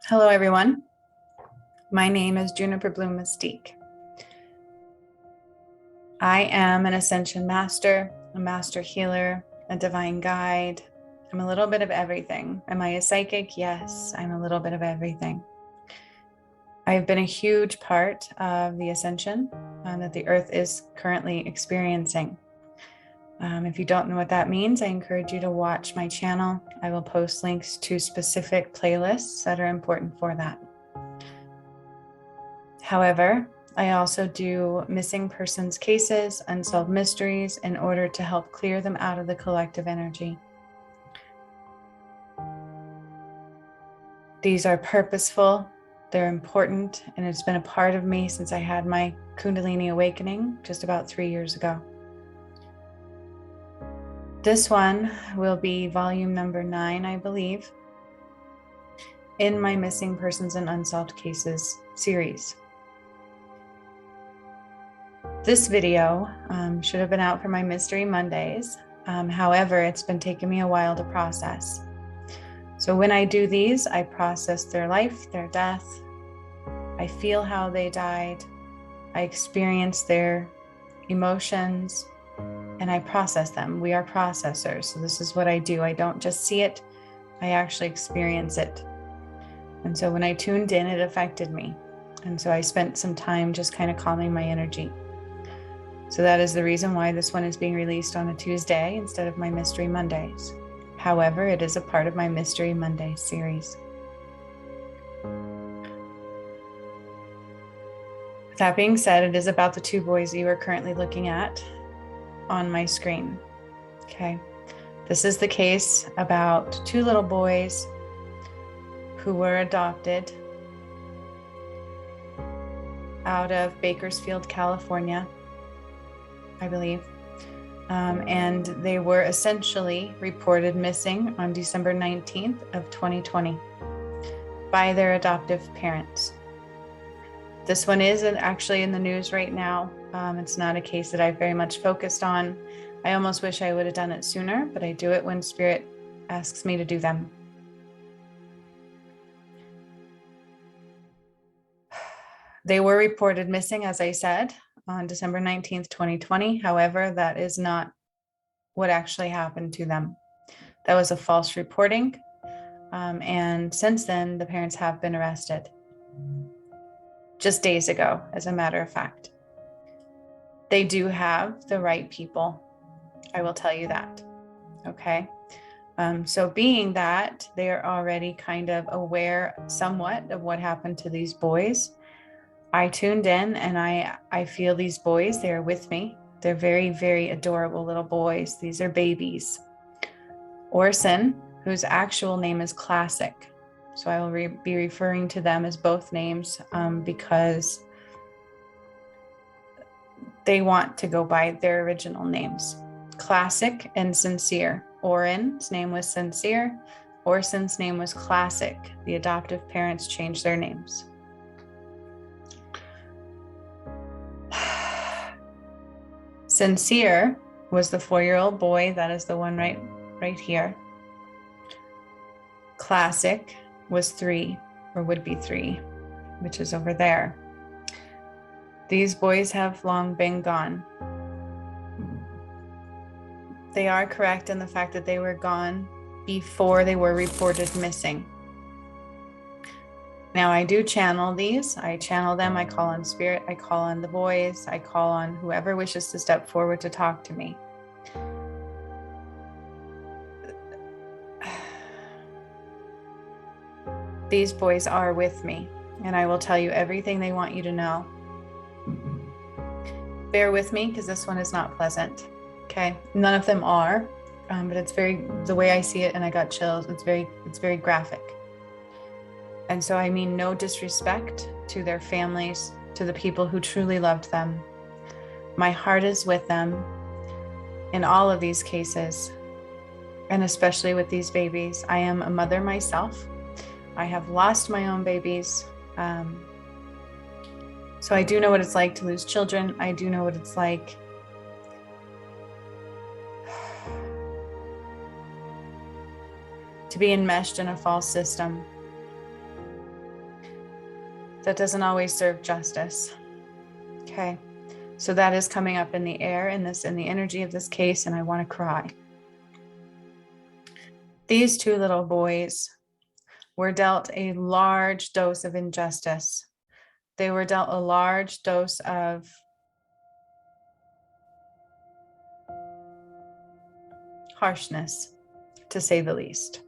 Hello, everyone. My name is Juniper Bloom Mystique. I am an ascension master, a master healer, a divine guide. I'm a little bit of everything. Am I a psychic? Yes, I'm a little bit of everything. I've been a huge part of the ascension that the earth is currently experiencing. If you don't know what that means, I encourage you to watch my channel. I will post links to specific playlists that are important for that. However, I also do missing persons cases, unsolved mysteries, in order to help clear them out of the collective energy. These are purposeful, they're important, and it's been a part of me since I had my Kundalini awakening just about 3 years ago. This one will be volume number 9, I believe, in my Missing Persons and Unsolved Cases series. This video should have been out for my Mystery Mondays. However, it's been taking me a while to process. So when I do these, I process their life, their death. I feel how they died. I experience their emotions and I process them. We are processors. So this is what I do. I don't just see it, I actually experience it. And so when I tuned in, it affected me. And so I spent some time just kind of calming my energy. So that is the reason why this one is being released on a Tuesday instead of my Mystery Mondays. However, it is a part of my Mystery Monday series. With that being said, it is about the 2 boys you are currently looking at on my screen. Okay. This is the case about 2 little boys who were adopted out of Bakersfield, California, I believe. And they were essentially reported missing on December 19th of 2020 by their adoptive parents. This one is actually in the news right now. It's not a case that I've very much focused on. I almost wish I would have done it sooner, but I do it when Spirit asks me to do them. They were reported missing, as I said, on December 19th, 2020. However, that is not what actually happened to them. That was a false reporting. And since then, the parents have been arrested. Just days ago, as a matter of fact. They do have the right people. I will tell you that. Okay. So being that they are already kind of aware somewhat of what happened to these boys, I tuned in and I feel these boys, they are with me. They're very, very adorable little boys. These are babies. Orson, whose actual name is Classic. So I will be referring to them as both names because they want to go by their original names. Classic and Cincere. Orrin's name was Cincere. Orson's name was Classic. The adoptive parents changed their names. Cincere was the 4-year-old boy. That is the one right here. Classic was 3, or would be 3, which is over there. These boys have long been gone. They are correct in the fact that they were gone before they were reported missing. Now I do channel these. I channel them. I call on Spirit. I call on the boys. I call on whoever wishes to step forward to talk to me. These boys are with me, and I will tell you everything they want you to know. Bear with me because this one is not pleasant. Okay, none of them are, but it's the way I see it, and I got chills. It's very graphic. And so I mean no disrespect to their families, to the people who truly loved them. My heart is with them in all of these cases, and especially with these babies. I am a mother myself. I have lost my own babies. So I do know what it's like to lose children. I do know what it's like to be enmeshed in a false system. that doesn't always serve justice. Okay. So that is coming up in the air in the energy of this case, and I want to cry. These two little boys were dealt a large dose of injustice. They were dealt a large dose of harshness, to say the least.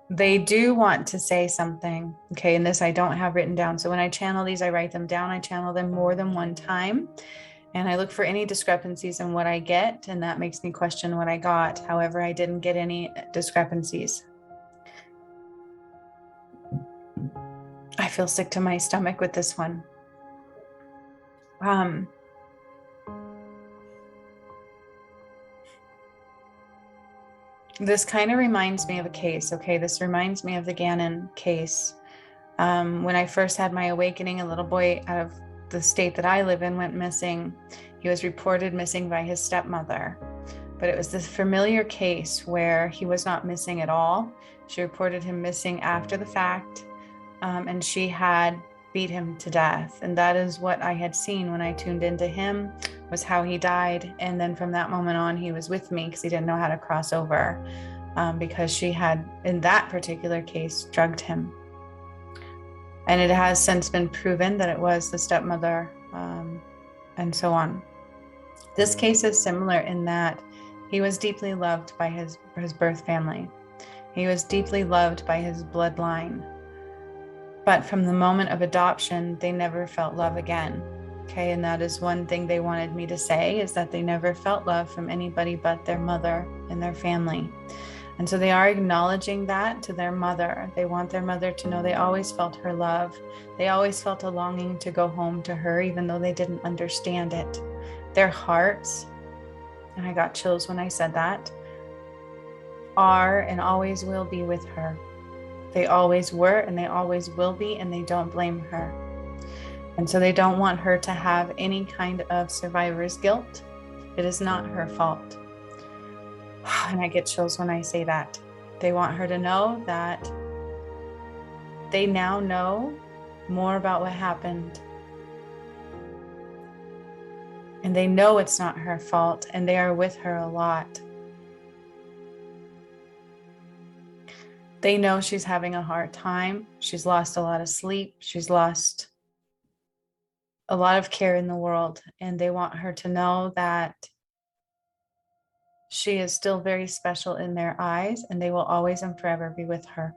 They do want to say something. Okay, and this I don't have written down. So when I channel these, I write them down. I channel them more than one time. And I look for any discrepancies in what I get, and that makes me question what I got. However, I didn't get any discrepancies. I feel sick to my stomach with this one. This kind of reminds me of a case. Okay, this reminds me of the Gannon case. When I first had my awakening, a little boy out of the state that I live in went missing. He was reported missing by his stepmother, but it was this familiar case where he was not missing at all. She reported him missing after the fact, and she had beat him to death. And that is what I had seen when I tuned into him, was how he died. And then from that moment on, he was with me because he didn't know how to cross over, because she had, in that particular case, drugged him. And it has since been proven that it was the stepmother, and so on. This case is similar in that he was deeply loved by his birth family. He was deeply loved by his bloodline. But from the moment of adoption, they never felt love again. Okay, and that is one thing they wanted me to say, is that they never felt love from anybody but their mother and their family. And so they are acknowledging that to their mother. They want their mother to know they always felt her love. They always felt a longing to go home to her, even though they didn't understand it. Their hearts, and I got chills when I said that, are and always will be with her. They always were and they always will be, and they don't blame her. And so they don't want her to have any kind of survivor's guilt. It is not her fault. And I get chills when I say that. They want her to know that they now know more about what happened. And they know it's not her fault, and they are with her a lot. They know she's having a hard time. She's lost a lot of sleep. She's lost a lot of care in the world. And they want her to know that she is still very special in their eyes, and they will always and forever be with her.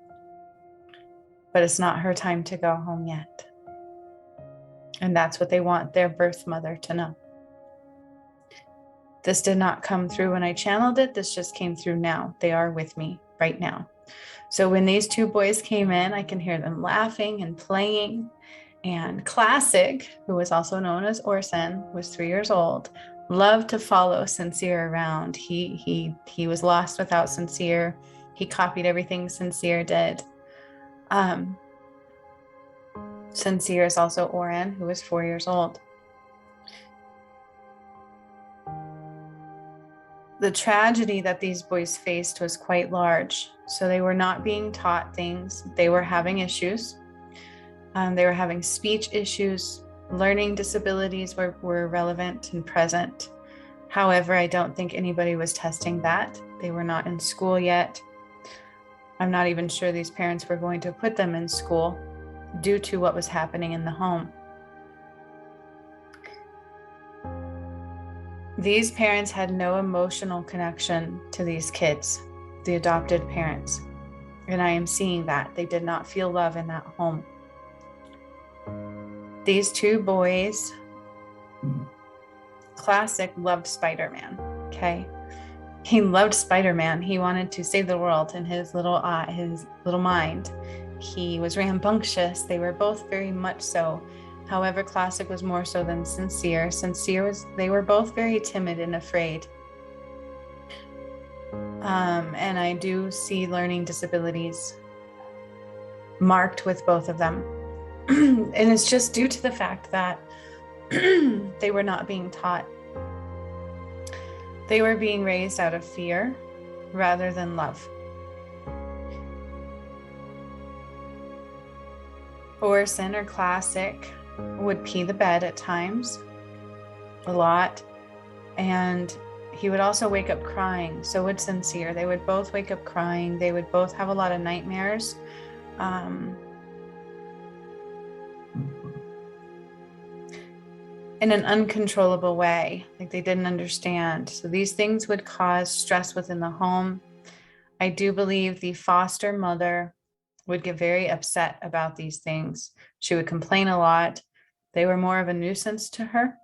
But it's not her time to go home yet. And that's what they want their birth mother to know. This did not come through when I channeled it. This just came through now. They are with me right now. So when these two boys came in, I can hear them laughing and playing. And Classic, who was also known as Orson, was 3 years old, loved to follow Cincere around. He was lost without Cincere. He copied everything Cincere did. Cincere is also Orrin, who was 4 years old. The tragedy that these boys faced was quite large. So they were not being taught things. They were having issues. They were having speech issues. Learning disabilities were relevant and present. However, I don't think anybody was testing that. They were not in school yet. I'm not even sure these parents were going to put them in school due to what was happening in the home. These parents had no emotional connection to these kids, the adopted parents. And I am seeing that. They did not feel love in that home. These two boys, Classic loved Spider-Man, okay? He loved Spider-Man. He wanted to save the world in his little mind. He was rambunctious. They were both very much so. However, Classic was more so than Cincere. They were both very timid and afraid. And I do see learning disabilities marked with both of them. And it's just due to the fact that they were not being taught. They were being raised out of fear. rather than love. Orson or Classic would pee the bed at times, a lot, and he would also wake up crying. So would Cincere. They would both wake up crying. They would both have a lot of nightmares. In an uncontrollable way, like they didn't understand. So these things would cause stress within the home. I do believe the foster mother would get very upset about these things. She would complain a lot. They were more of a nuisance to her.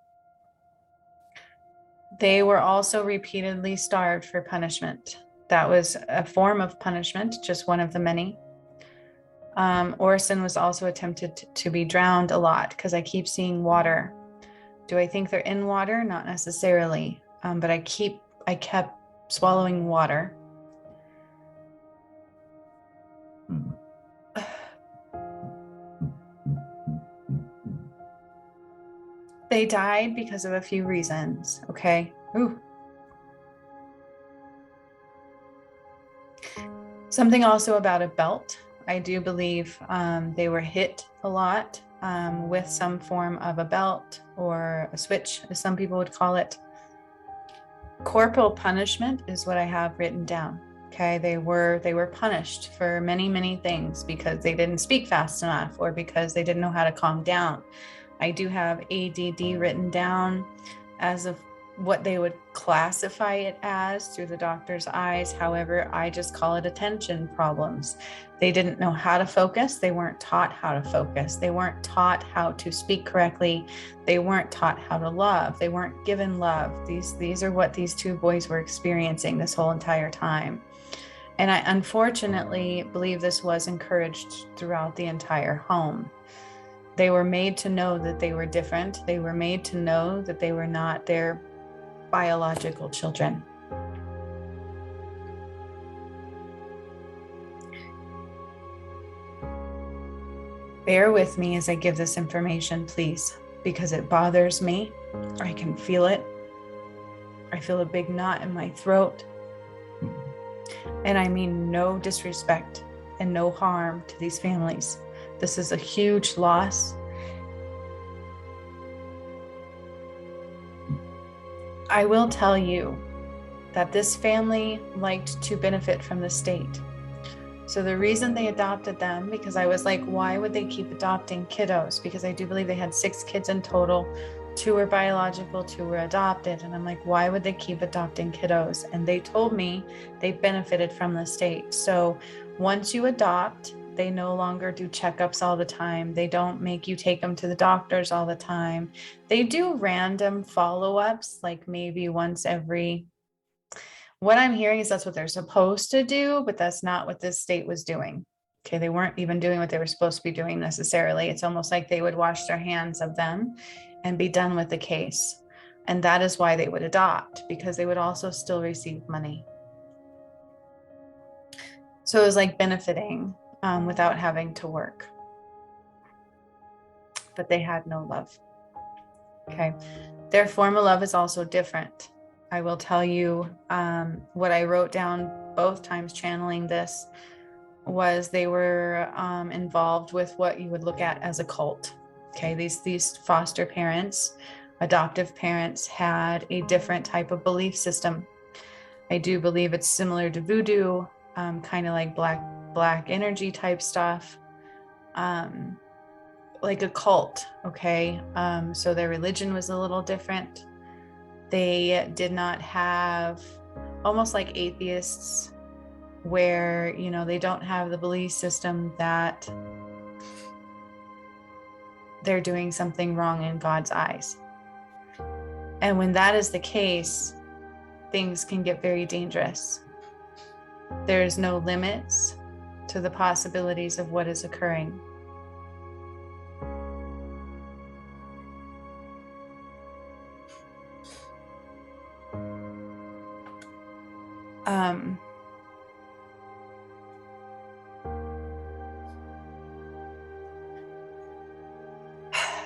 They were also repeatedly starved for punishment. That was a form of punishment, just one of the many. Orson was also attempted to be drowned a lot because I keep seeing water. Do I think they're in water? Not necessarily, but I kept swallowing water. They died because of a few reasons, okay? Ooh. Something also about a belt. I do believe they were hit a lot with some form of a belt or a switch, as some people would call it. Corporal punishment is what I have written down. Okay, they were punished for many, many things because they didn't speak fast enough or because they didn't know how to calm down. I do have ADD written down as of what they would classify it as through the doctor's eyes. However, I just call it attention problems. They didn't know how to focus. They weren't taught how to focus. They weren't taught how to speak correctly. They weren't taught how to love. They weren't given love. These are what these two boys were experiencing this whole entire time. And I unfortunately believe this was encouraged throughout the entire home. They were made to know that they were different. They were made to know that they were not their biological children. Bear with me as I give this information, please, because it bothers me. I can feel it. I feel a big knot in my throat. And I mean no disrespect and no harm to these families. This is a huge loss. I will tell you that this family liked to benefit from the state. So the reason they adopted them, because I was like, why would they keep adopting kiddos? Because I do believe they had 6 kids in total. 2 were biological, 2 were adopted. And I'm like, why would they keep adopting kiddos? And they told me they benefited from the state. So once you adopt, they no longer do checkups all the time. They don't make you take them to the doctors all the time. They do random follow-ups, like maybe once every, what I'm hearing is that's what they're supposed to do, but that's not what this state was doing. Okay, they weren't even doing what they were supposed to be doing necessarily. It's almost like they would wash their hands of them and be done with the case. And that is why they would adopt, because they would also still receive money. So it was like benefiting without having to work. But they had no love. Okay. Their form of love is also different. I will tell you what I wrote down both times channeling this was they were involved with what you would look at as a cult. Okay, these foster parents, adoptive parents had a different type of belief system. I do believe it's similar to voodoo, kind of like black energy type stuff, like a cult. Okay, so their religion was a little different. They did not have, almost like atheists, where, you know, they don't have the belief system that they're doing something wrong in God's eyes. And when that is the case, things can get very dangerous. There's no limits to the possibilities of what is occurring.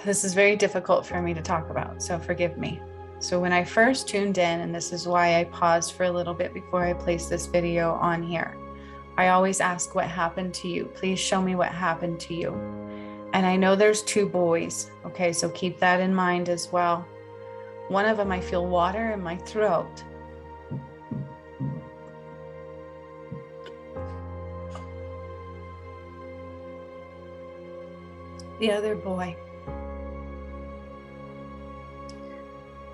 This is very difficult for me to talk about, so forgive me. So when I first tuned in, and this is why I paused for a little bit before I placed this video on here, I always ask, what happened to you? Please show me what happened to you. And I know there's 2 boys. Okay, so keep that in mind as well. One of them, I feel water in my throat. The other boy.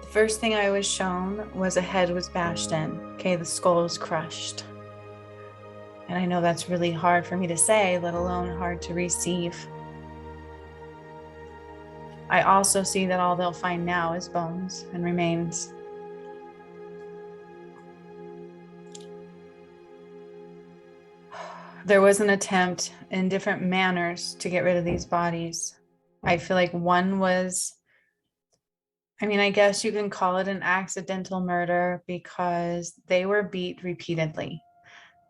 The first thing I was shown was a head was bashed in. Okay, the skull was crushed. And I know that's really hard for me to say, let alone hard to receive. I also see that all they'll find now is bones and remains. There was an attempt in different manners to get rid of these bodies. I feel like one was, I guess you can call it an accidental murder because they were beat repeatedly.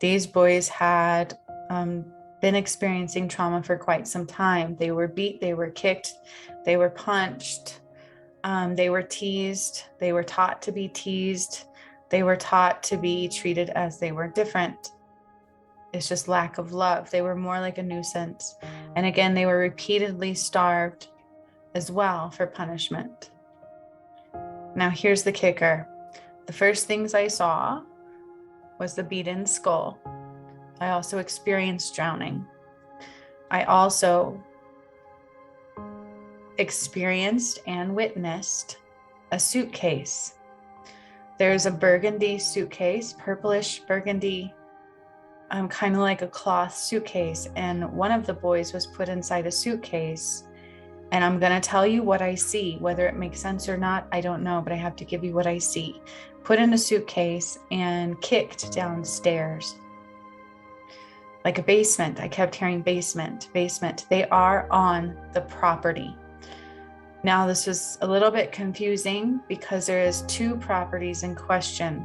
These boys had been experiencing trauma for quite some time. They were beat, they were kicked, they were punched, they were teased, they were taught to be teased, they were taught to be treated as they were different. It's just lack of love. They were more like a nuisance. And again, they were repeatedly starved as well for punishment. Now here's the kicker. The first things I saw was the beaten skull. I also experienced drowning. I also experienced and witnessed a suitcase. There's a burgundy suitcase, purplish burgundy, kind of like a cloth suitcase. And one of the boys was put inside a suitcase. And I'm going to tell you what I see. Whether it makes sense or not, I don't know, but I have to give you what I see. Put in a suitcase and kicked downstairs. Like a basement. I kept hearing basement, basement. They are on the property. Now, this was a little bit confusing because there is 2 properties in question.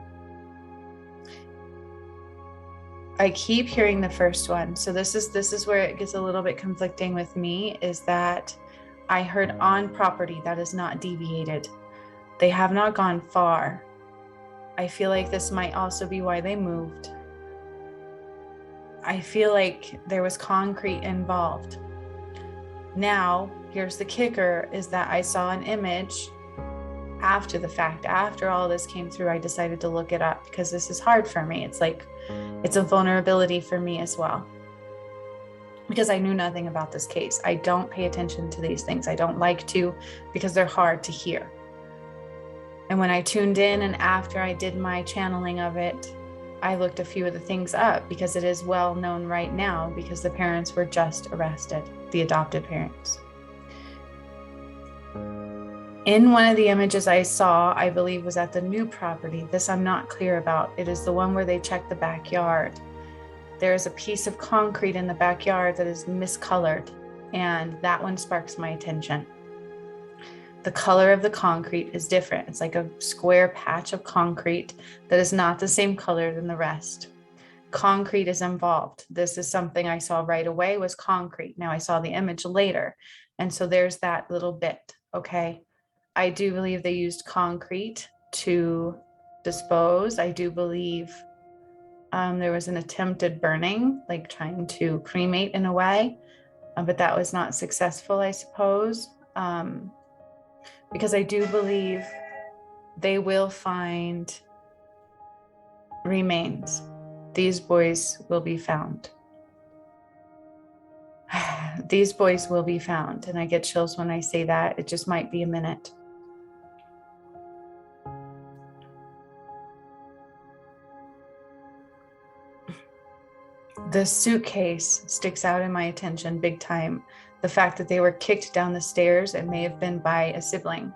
I keep hearing the first one. So this is where it gets a little bit conflicting with me, is that I heard on property. That is not deviated. They have not gone far. I feel like this might also be why they moved. I feel like there was concrete involved. Now, here's the kicker, is that I saw an image after the fact. After all this came through, I decided to look it up because this is hard for me. It's like, it's a vulnerability for me as well. Because I knew nothing about this case. I don't pay attention to these things. I don't like to, because they're hard to hear. And when I tuned in and after I did my channeling of it, I looked a few of the things up because it is well known right now because the parents were just arrested, the adopted parents. In one of the images I saw, I believe was at the new property. This I'm not clear about. It is the one where they checked the backyard. There is a piece of concrete in the backyard that is miscolored, and that one sparks my attention. The color of the concrete is different. It's like a square patch of concrete that is not the same color than the rest. Concrete is involved. This is something I saw right away was concrete. Now I saw the image later. And so there's that little bit, okay? I do believe they used concrete to dispose. I do believe there was an attempted burning, like trying to cremate in a way, but that was not successful, I suppose. Because I do believe they will find remains. These boys will be found. These boys will be found. And I get chills when I say that. It just might be a minute. The suitcase sticks out in my attention big time. The fact that they were kicked down the stairs, it may have been by a sibling.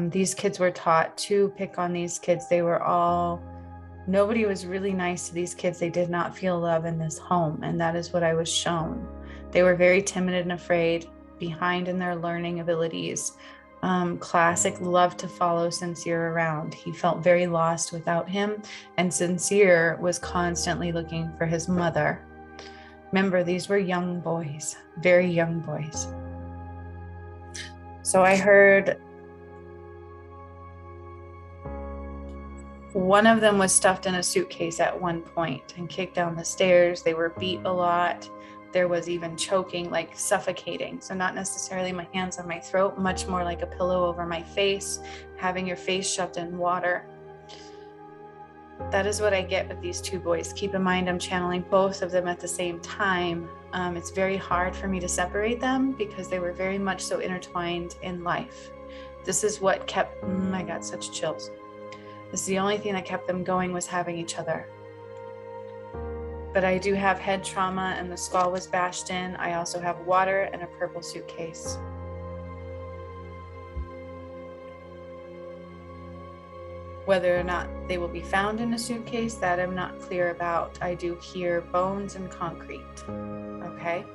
These kids were taught to pick on these kids. Nobody was really nice to these kids. They did not feel love in this home. And that is what I was shown. They were very timid and afraid, behind in their learning abilities. Classic loved to follow Cincere around. He felt very lost without him. And Cincere was constantly looking for his mother. Remember, these were young boys, very young boys. So I heard One of them was stuffed in a suitcase at one point and kicked down the stairs. They were beat a lot. There was even choking, like suffocating. So not necessarily my hands on my throat, much more like a pillow over my face, having your face shoved in water. That is what I get with these two boys. Keep in mind, I'm channeling both of them at the same time. It's very hard for me to separate them because they were very much so intertwined in life. This is what kept, I got such chills. This is the only thing that kept them going, was having each other. But I do have head trauma and the skull was bashed in. I also have water and a purple suitcase. Whether or not they will be found in a suitcase, that I'm not clear about. I do hear bones and concrete. Okay.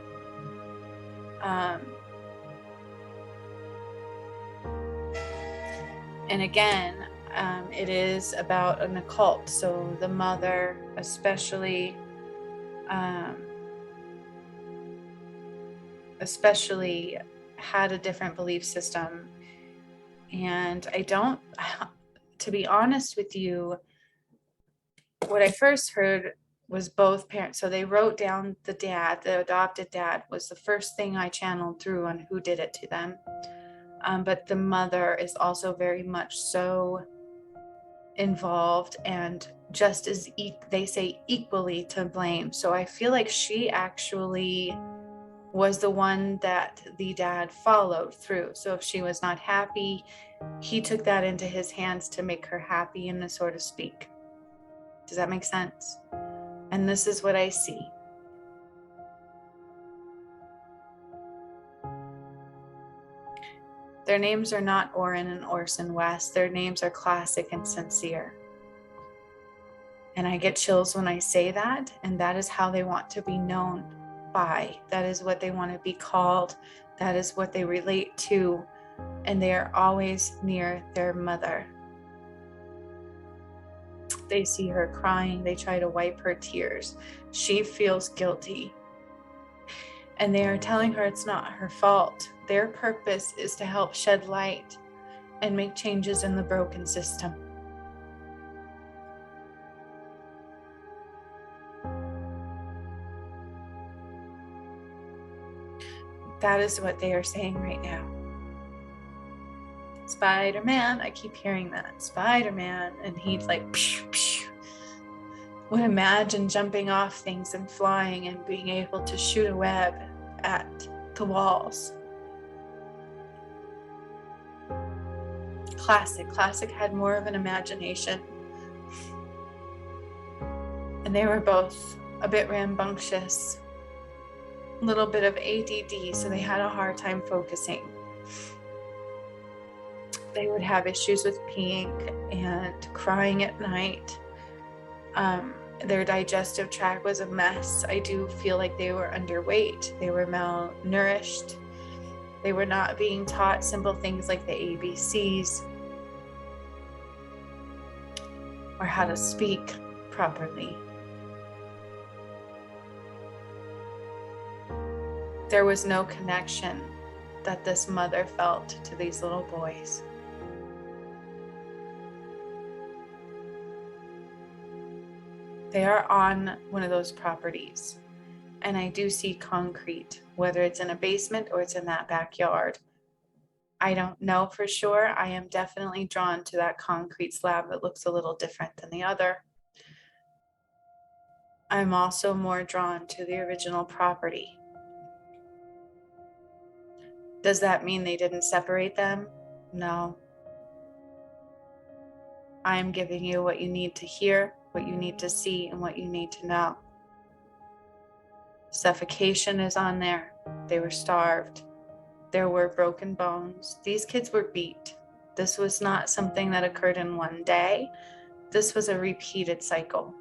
And again, it is about an occult. So the mother especially had a different belief system. And to be honest with you, what I first heard was both parents. So they wrote down the adopted dad was the first thing I channeled through on who did it to them. But the mother is also very much so involved and just as they say equally to blame. So I feel like she actually was the one that the dad followed through. So if she was not happy, he took that into his hands to make her happy, in the so to speak. Does that make sense? And this is what I see. Their names are not Orrin and Orson West. Their names are Classic and Cincere. And I get chills when I say that. And that is how they want to be known by. That is what they want to be called. That is what they relate to. And they are always near their mother. They see her crying. They try to wipe her tears. She feels guilty. And they are telling her it's not her fault. Their purpose is to help shed light and make changes in the broken system. That is what they are saying right now. Spider-Man, I keep hearing that. Spider-Man, and he's like, psh, psh. Would imagine jumping off things and flying and being able to shoot a web at the walls. Classic had more of an imagination. And they were both a bit rambunctious, a little bit of ADD, so they had a hard time focusing. They would have issues with peeing and crying at night. Their digestive tract was a mess. I do feel like they were underweight. They were malnourished. They were not being taught simple things like the ABCs or how to speak properly. There was no connection that this mother felt to these little boys. They are on one of those properties, and I do see concrete, whether it's in a basement or it's in that backyard. I don't know for sure. I am definitely drawn to that concrete slab that looks a little different than the other. I'm also more drawn to the original property. Does that mean they didn't separate them? No. I am giving you what you need to hear, what you need to see, and what you need to know. Suffocation is on there. They were starved. There were broken bones. These kids were beat. This was not something that occurred in one day. This was a repeated cycle.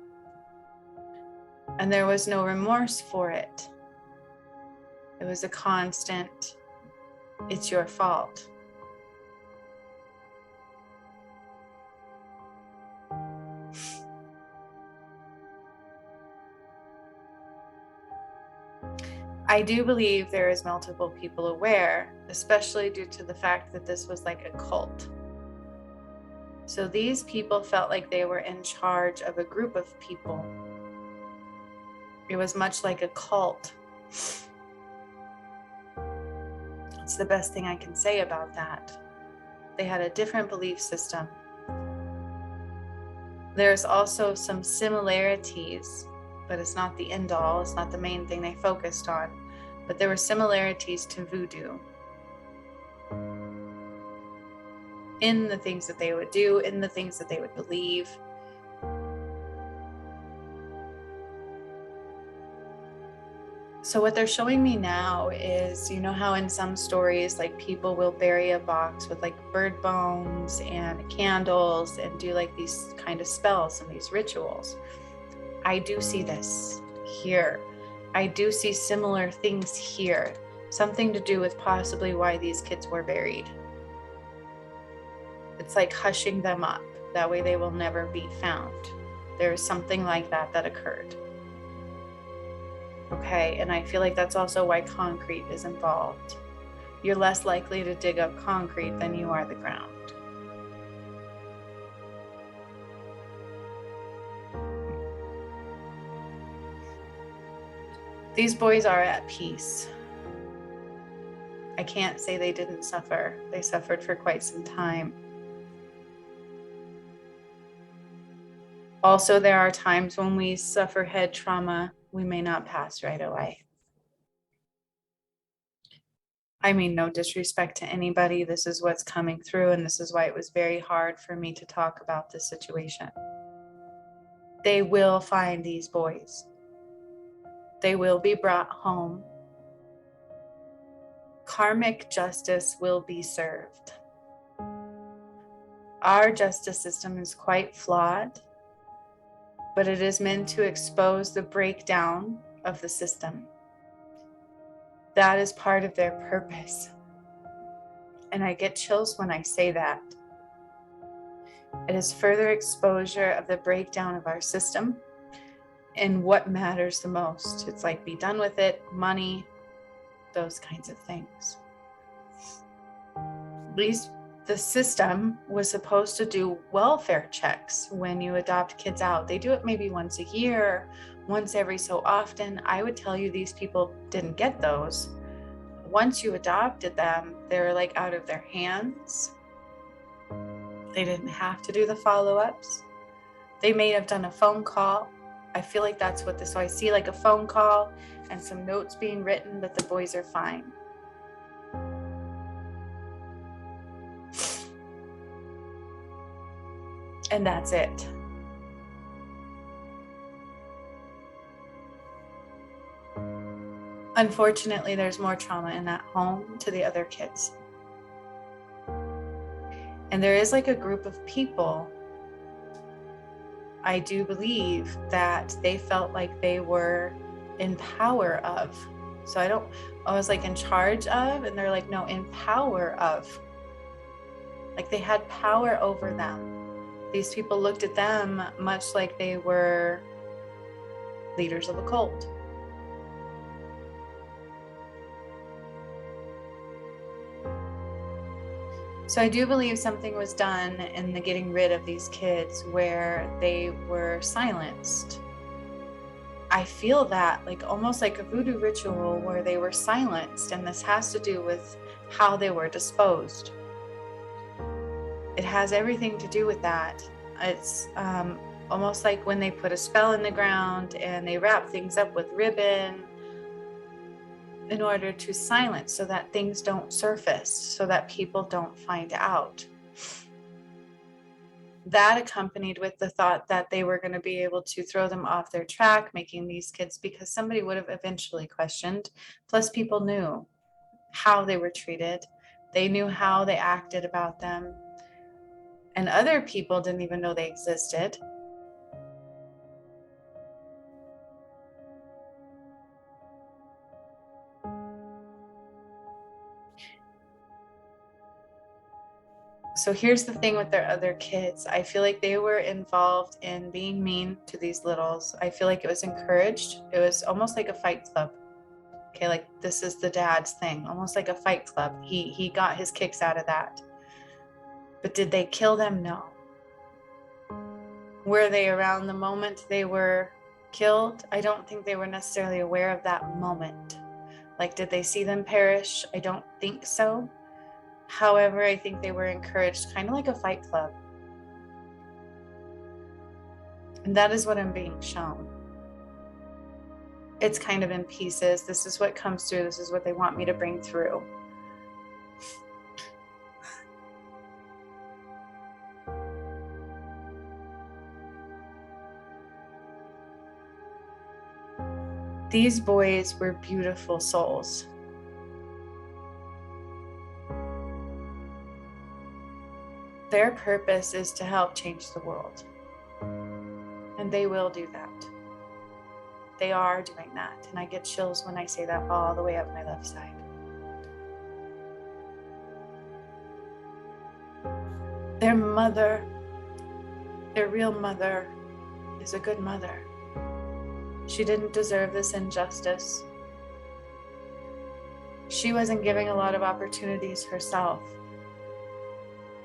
And there was no remorse for it. It was a constant, it's your fault. I do believe there is multiple people aware, especially due to the fact that this was like a cult. So these people felt like they were in charge of a group of people. It was much like a cult. It's the best thing I can say about that. They had a different belief system. There's also some similarities, but it's not the end all. It's not the main thing they focused on. But there were similarities to voodoo in the things that they would do, in the things that they would believe. So what they're showing me now is, you know how in some stories, like people will bury a box with like bird bones and candles and do like these kind of spells and these rituals. I do see this here. I do see similar things here. Something to do with possibly why these kids were buried. It's like hushing them up. That way they will never be found. There is something like that that occurred. Okay, and I feel like that's also why concrete is involved. You're less likely to dig up concrete than you are the ground. These boys are at peace. I can't say they didn't suffer. They suffered for quite some time. Also, there are times when we suffer head trauma, we may not pass right away. I mean, no disrespect to anybody. This is what's coming through, and this is why it was very hard for me to talk about this situation. They will find these boys. They will be brought home. Karmic justice will be served. Our justice system is quite flawed, but it is meant to expose the breakdown of the system. That is part of their purpose. And I get chills when I say that. It is further exposure of the breakdown of our system and what matters the most. It's like, be done with it, money, those kinds of things. At least the system was supposed to do welfare checks when you adopt kids out. They do it maybe once a year, once every so often. I would tell you these people didn't get those. Once you adopted them, they were like out of their hands. They didn't have to do the follow-ups. They may have done a phone call. I feel like that's what this, so I see like a phone call and some notes being written that the boys are fine. And that's it. Unfortunately, there's more trauma in that home to the other kids. And there is like a group of people, I do believe, that they felt like they were in power of. So I was like in charge of, and they're like, no, in power of. Like they had power over them. These people looked at them much like they were leaders of a cult. So I do believe something was done in the getting rid of these kids where they were silenced. I feel that like almost like a voodoo ritual where they were silenced, and this has to do with how they were disposed. It has everything to do with that. It's almost like when they put a spell in the ground and they wrap things up with ribbon in order to silence so that things don't surface, so that people don't find out. That accompanied with the thought that they were going to be able to throw them off their track, making these kids, because somebody would have eventually questioned. Plus people knew how they were treated. They knew how they acted about them. And other people didn't even know they existed. So here's the thing with their other kids. I feel like they were involved in being mean to these littles. I feel like it was encouraged. It was almost like a fight club. Okay, like this is the dad's thing, almost like a fight club. He got his kicks out of that. But did they kill them? No. Were they around the moment they were killed? I don't think they were necessarily aware of that moment. Like, did they see them perish? I don't think so. However, I think they were encouraged, kind of like a fight club. And that is what I'm being shown. It's kind of in pieces. This is what comes through. This is what they want me to bring through. These boys were beautiful souls. Their purpose is to help change the world. And they will do that. They are doing that. And I get chills when I say that all the way up my left side. Their mother, their real mother, is a good mother. She didn't deserve this injustice. She wasn't giving a lot of opportunities herself.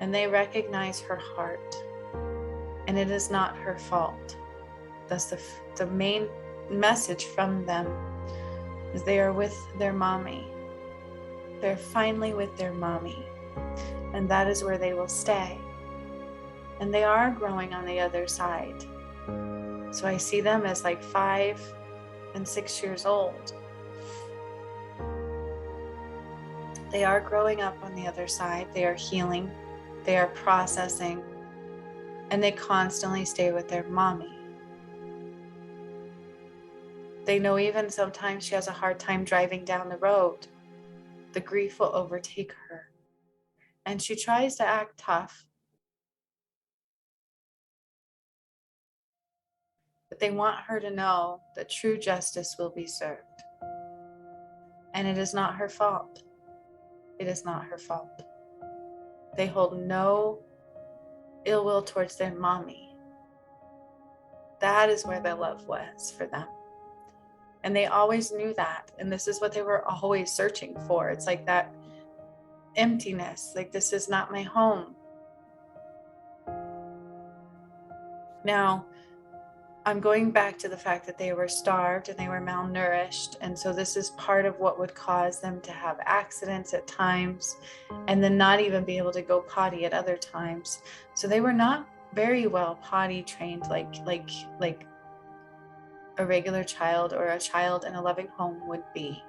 And they recognize her heart. And it is not her fault. That's the main message from them, is they are with their mommy. They're finally with their mommy. And that is where they will stay. And they are growing on the other side. So I see them as like 5 and 6 years old. They are growing up on the other side. They are healing. They are processing. And they constantly stay with their mommy. They know even sometimes she has a hard time driving down the road. The grief will overtake her. And she tries to act tough. But they want her to know that true justice will be served. And it is not her fault. It is not her fault. They hold no ill will towards their mommy. That is where their love was for them. And they always knew that. And this is what they were always searching for. It's like that emptiness. Like, this is not my home. Now, I'm going back to the fact that they were starved and they were malnourished. And so this is part of what would cause them to have accidents at times and then not even be able to go potty at other times. So they were not very well potty trained like a regular child or a child in a loving home would be.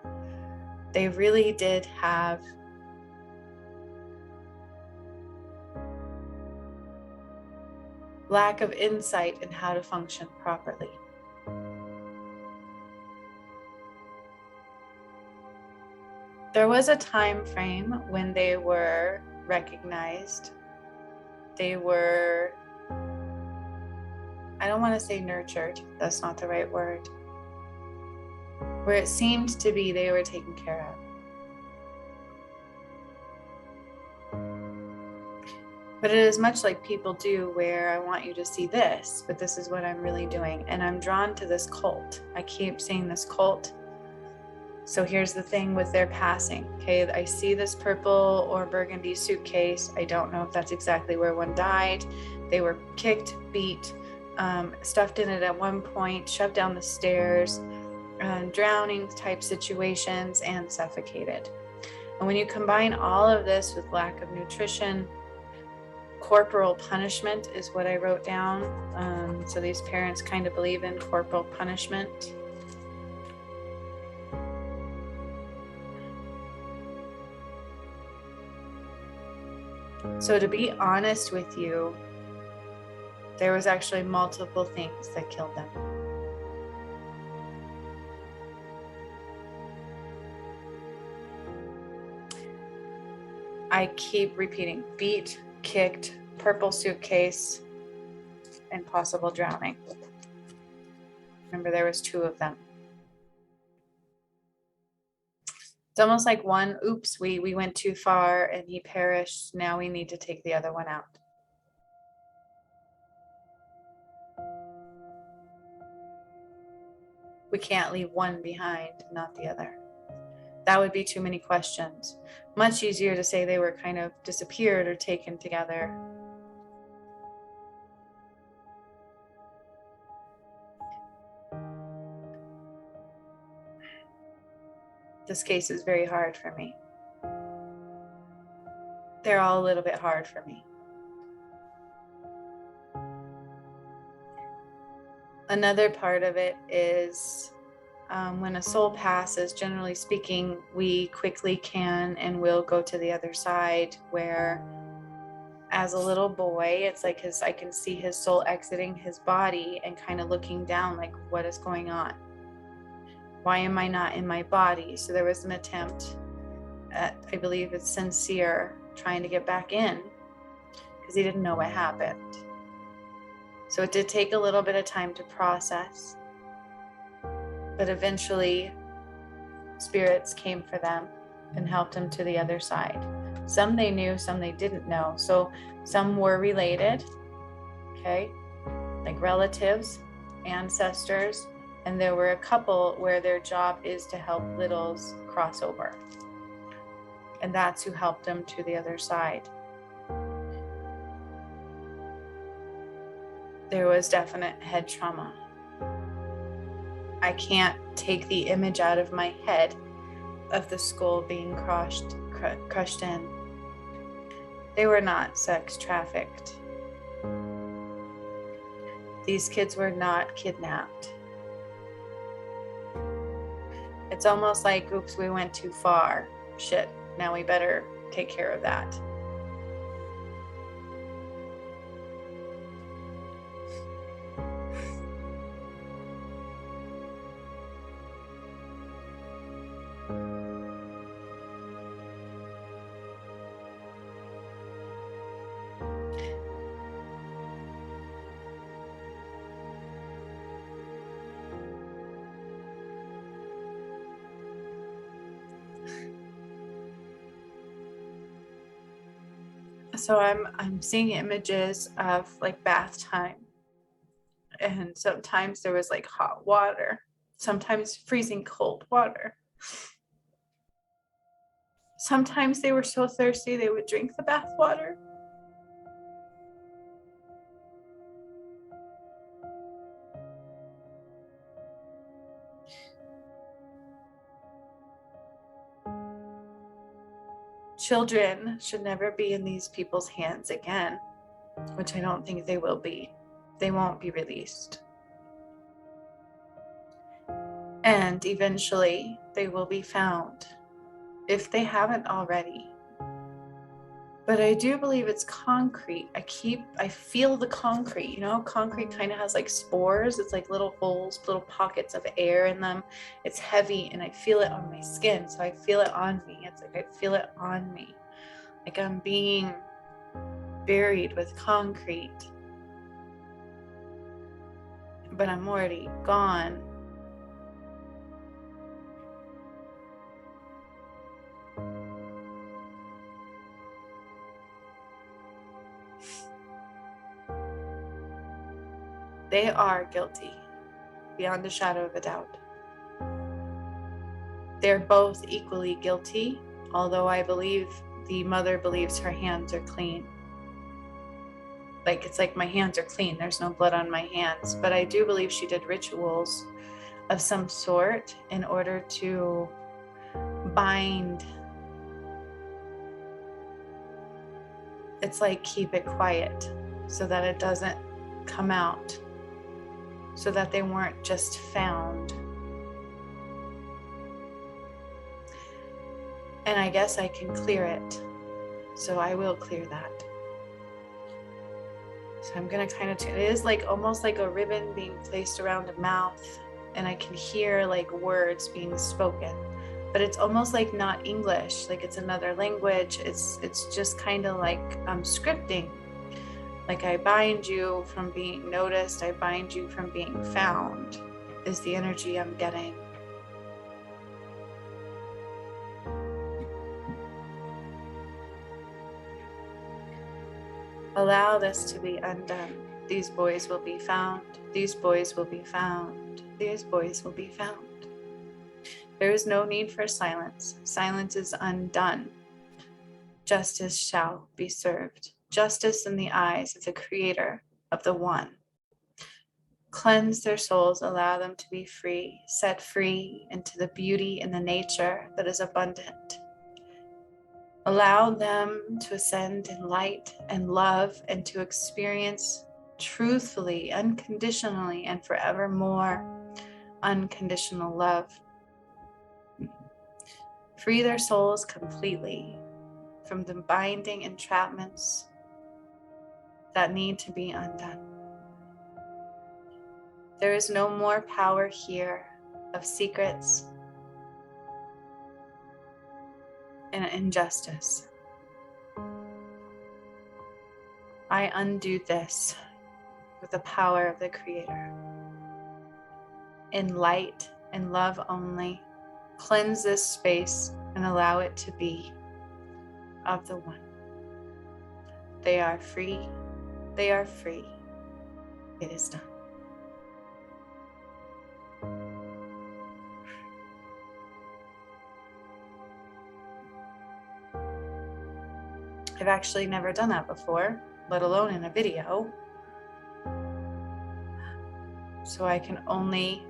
They really did have lack of insight in how to function properly. There was a time frame when they were recognized. They were, I don't want to say nurtured, that's not the right word, where it seemed to be they were taken care of. But it is much like people do, where I want you to see this, but this is what I'm really doing. And I'm drawn to this cult. I keep seeing this cult. So here's the thing with their passing. Okay, I see this purple or burgundy suitcase. I don't know if that's exactly where one died. They were kicked, beat, stuffed in it at one point, shoved down the stairs, drowning type situations, and suffocated. And when you combine all of this with lack of nutrition, corporal punishment is what I wrote down. So these parents kind of believe in corporal punishment. So to be honest with you, there was actually multiple things that killed them. I keep repeating: beat, kicked, purple suitcase, and possible drowning. Remember, there was 2 of them. It's almost like one, oops, we went too far and he perished. Now we need to take the other one out. We can't leave one behind, not the other. That would be too many questions. Much easier to say they were kind of disappeared or taken together. This case is very hard for me. They're all a little bit hard for me. Another part of it is when a soul passes, generally speaking, we quickly can and will go to the other side, where as a little boy, it's like I can see his soul exiting his body and kind of looking down like, what is going on? Why am I not in my body? So there was an attempt at, I believe it's Cincere, trying to get back in because he didn't know what happened. So it did take a little bit of time to process, but eventually spirits came for them and helped them to the other side. Some they knew, some they didn't know. So some were related, okay, like relatives, ancestors, and there were a couple where their job is to help littles cross over. And that's who helped them to the other side. There was definite head trauma. I can't take the image out of my head of the skull being crushed in. They were not sex trafficked. These kids were not kidnapped. It's almost like, oops, we went too far. Shit, now we better take care of that. So I'm seeing images of like bath time, and sometimes there was like hot water, sometimes freezing cold water. Sometimes they were so thirsty they would drink the bath water. Children should never be in these people's hands again, which I don't think they will be. They won't be released. And eventually they will be found, if they haven't already. But I do believe it's concrete. I feel the concrete, you know, concrete kind of has like spores. It's like little holes, little pockets of air in them. It's heavy and I feel it on my skin. So I feel it on me. It's like I feel it on me. Like I'm being buried with concrete. But I'm already gone. They are guilty, beyond a shadow of a doubt. They're both equally guilty, although I believe the mother believes her hands are clean. Like, it's like my hands are clean, there's no blood on my hands. But I do believe she did rituals of some sort in order to bind. It's like keep it quiet so that it doesn't come out, so that they weren't just found. And I guess I can clear it. So I will clear that. So I'm gonna kind of, it is like almost like a ribbon being placed around a mouth, and I can hear like words being spoken, but it's almost like not English, like it's another language. It's just kind of like scripting. Like, I bind you from being noticed, I bind you from being found, is the energy I'm getting. Allow this to be undone. These boys will be found. These boys will be found. These boys will be found. There is no need for silence. Silence is undone. Justice shall be served. Justice in the eyes of the Creator, of the One. Cleanse their souls, allow them to be free, set free into the beauty and the nature that is abundant. Allow them to ascend in light and love and to experience truthfully, unconditionally, and forevermore unconditional love. Free their souls completely from the binding entrapments that need to be undone. There is no more power here of secrets and injustice. I undo this with the power of the Creator. In light and love only, cleanse this space and allow it to be of the One. They are free. They are free. It is done. I've actually never done that before, let alone in a video. So I can only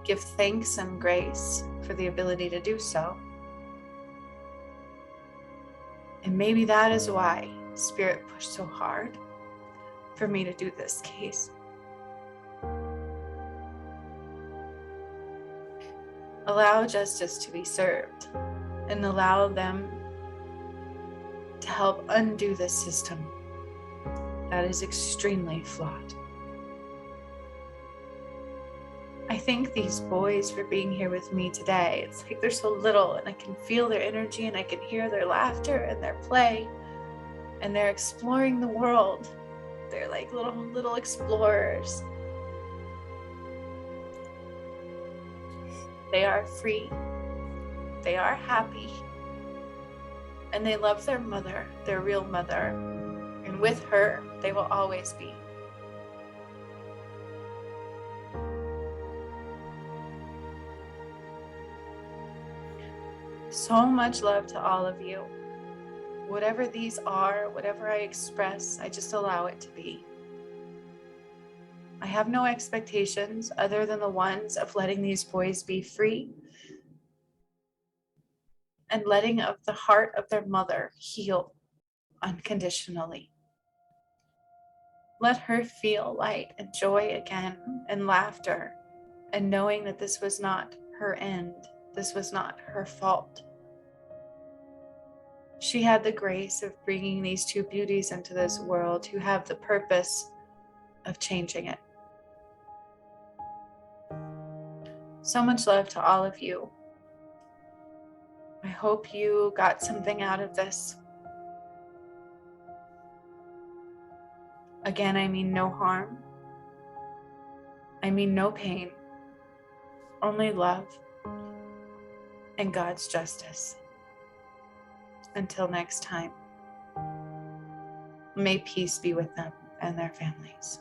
give thanks and grace for the ability to do so. And maybe that is why Spirit pushed so hard for me to do this case. Allow justice to be served and allow them to help undo this system that is extremely flawed. I thank these boys for being here with me today. It's like they're so little and I can feel their energy and I can hear their laughter and their play, and they're exploring the world. They're like little explorers. They are free. They are happy. And they love their mother, their real mother. And with her, they will always be. So much love to all of you. Whatever these are, whatever I express, I just allow it to be. I have no expectations other than the ones of letting these boys be free and letting of the heart of their mother heal unconditionally. Let her feel light and joy again and laughter, and knowing that this was not her end, this was not her fault. She had the grace of bringing these two beauties into this world who have the purpose of changing it. So much love to all of you. I hope you got something out of this. Again, I mean no harm. I mean no pain. Only love and God's justice. Until next time, may peace be with them and their families.